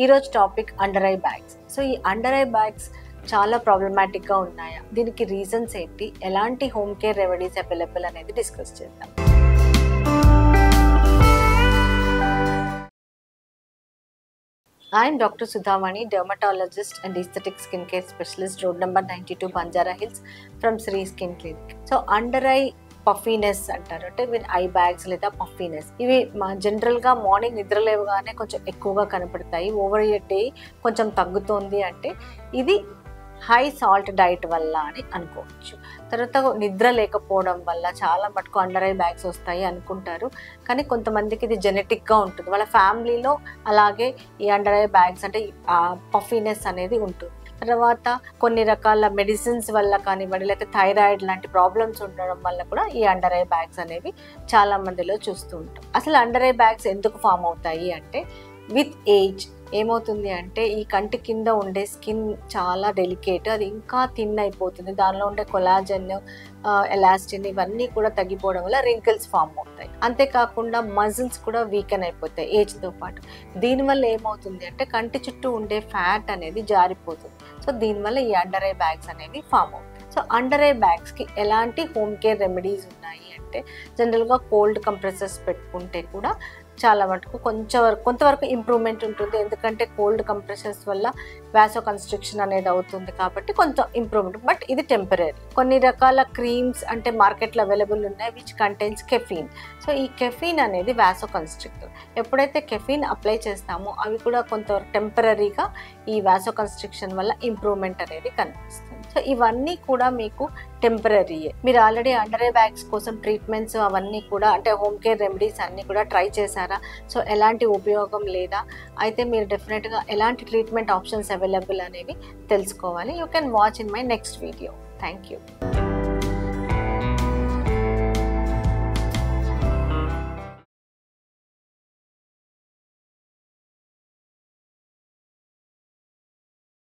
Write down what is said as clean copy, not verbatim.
ఈరోజు topic under eye bags. So ఈ under eye bags చాలా ప్రాబ్లమాటిక్గా ఉన్నాయా, దీనికి రీజన్స్ ఏంటి, ఎలాంటి హోమ్ కేర్ రెమెడీస్ అవైలబుల్ అనేది డిస్కస్ చేద్దాం. I'm Dr. Sudhavani, dermatologist and aesthetic skincare specialist, road number 92 Banjara Hills from Sri Skin Clinic. So under eye puffiness అంటారు, అంటే వీన్ ఐ బ్యాగ్స్ లేదా పఫీనెస్, ఇవి జనరల్గా మార్నింగ్ నిద్ర లేవగానే కొంచెం ఎక్కువగా కనపడతాయి. ఓవర్ డే కొంచెం తగ్గుతోంది అంటే ఇది హై సాల్ట్ డైట్ వల్ల అని అనుకోవచ్చు. తర్వాత నిద్ర లేకపోవడం వల్ల చాలా మటుకు అండర్ ఐ బ్యాగ్స్ వస్తాయి అనుకుంటారు, కానీ కొంతమందికి ఇది జెనెటిక్గా ఉంటుంది, వాళ్ళ ఫ్యామిలీలో అలాగే ఈ అండర్ ఐ బ్యాగ్స్ అంటే పఫీనెస్ అనేది ఉంటుంది. తర్వాత కొన్ని రకాల మెడిసిన్స్ వల్ల కానివ్వండి, లేకపోతే థైరాయిడ్ లాంటి ప్రాబ్లమ్స్ ఉండడం వల్ల కూడా ఈ అండర్ ఐ బ్యాగ్స్ అనేవి చాలా మందిలో చూస్తూ ఉంటాం. అసలు అండర్ ఐ బ్యాగ్స్ ఎందుకు ఫామ్ అవుతాయి అంటే, విత్ ఏజ్ ఏమవుతుంది అంటే ఈ కంటి కింద ఉండే స్కిన్ చాలా డెలికేట్, అది ఇంకా థిన్ అయిపోతుంది. దానిలో ఉండే కొలాజన్, ఎలాస్టిన్ ఇవన్నీ కూడా తగ్గిపోవడం వల్ల రింకిల్స్ ఫామ్ అవుతాయి. అంతేకాకుండా మజిల్స్ కూడా వీకెన్ అయిపోతాయి ఏజ్తో పాటు. దీనివల్ల ఏమవుతుంది అంటే కంటి చుట్టూ ఉండే ఫ్యాట్ అనేది జారిపోతుంది. సో దీనివల్ల ఈ అండర్ ఐ బ్యాగ్స్ అనేవి ఫామ్ అవుతాయి. సో అండర్ ఐ బ్యాగ్స్కి ఎలాంటి హోమ్ కేర్ రెమెడీస్ ఉన్నాయి అంటే, జనరల్గా కోల్డ్ కంప్రెసర్స్ పెట్టుకుంటే కూడా చాలా మటుకు కొంతవరకు ఇంప్రూవ్మెంట్ ఉంటుంది. ఎందుకంటే కోల్డ్ కంప్రెసర్స్ వల్ల వాసో కన్స్ట్రిక్షన్ అనేది అవుతుంది కాబట్టి కొంత ఇంప్రూవ్మెంట్, బట్ ఇది టెంపరీ. కొన్ని రకాల క్రీమ్స్ అంటే మార్కెట్లో అవైలబుల్ ఉన్నాయి విచ్ కంటైన్స్ కెఫీన్. సో ఈ కెఫీన్ అనేది వాసో కన్స్ట్రిక్టర్. ఎప్పుడైతే కెఫీన్ అప్లై చేస్తామో అవి కూడా కొంతవరకు టెంపరీగా ఈ వాసో కన్స్ట్రిక్షన్ వల్ల ఇంప్రూవ్మెంట్ అనేది కనిపిస్తుంది. సో ఇవన్నీ కూడా మీకు టెంపరీయే. మీరు ఆల్రెడీ అండర్ ఐ బ్యాగ్స్ కోసం ట్రీట్మెంట్స్ అవన్నీ కూడా అంటే హోమ్ కేర్ రెమెడీస్ అన్నీ కూడా ట్రై చేశారా, సో ఎలాంటి ఉపయోగం లేదా, అయితే మీరు డెఫినెట్గా ఎలాంటి ట్రీట్మెంట్ ఆప్షన్స్ అవైలబుల్ అనేవి తెలుసుకోవాలి. You can watch in my next video. Thank you.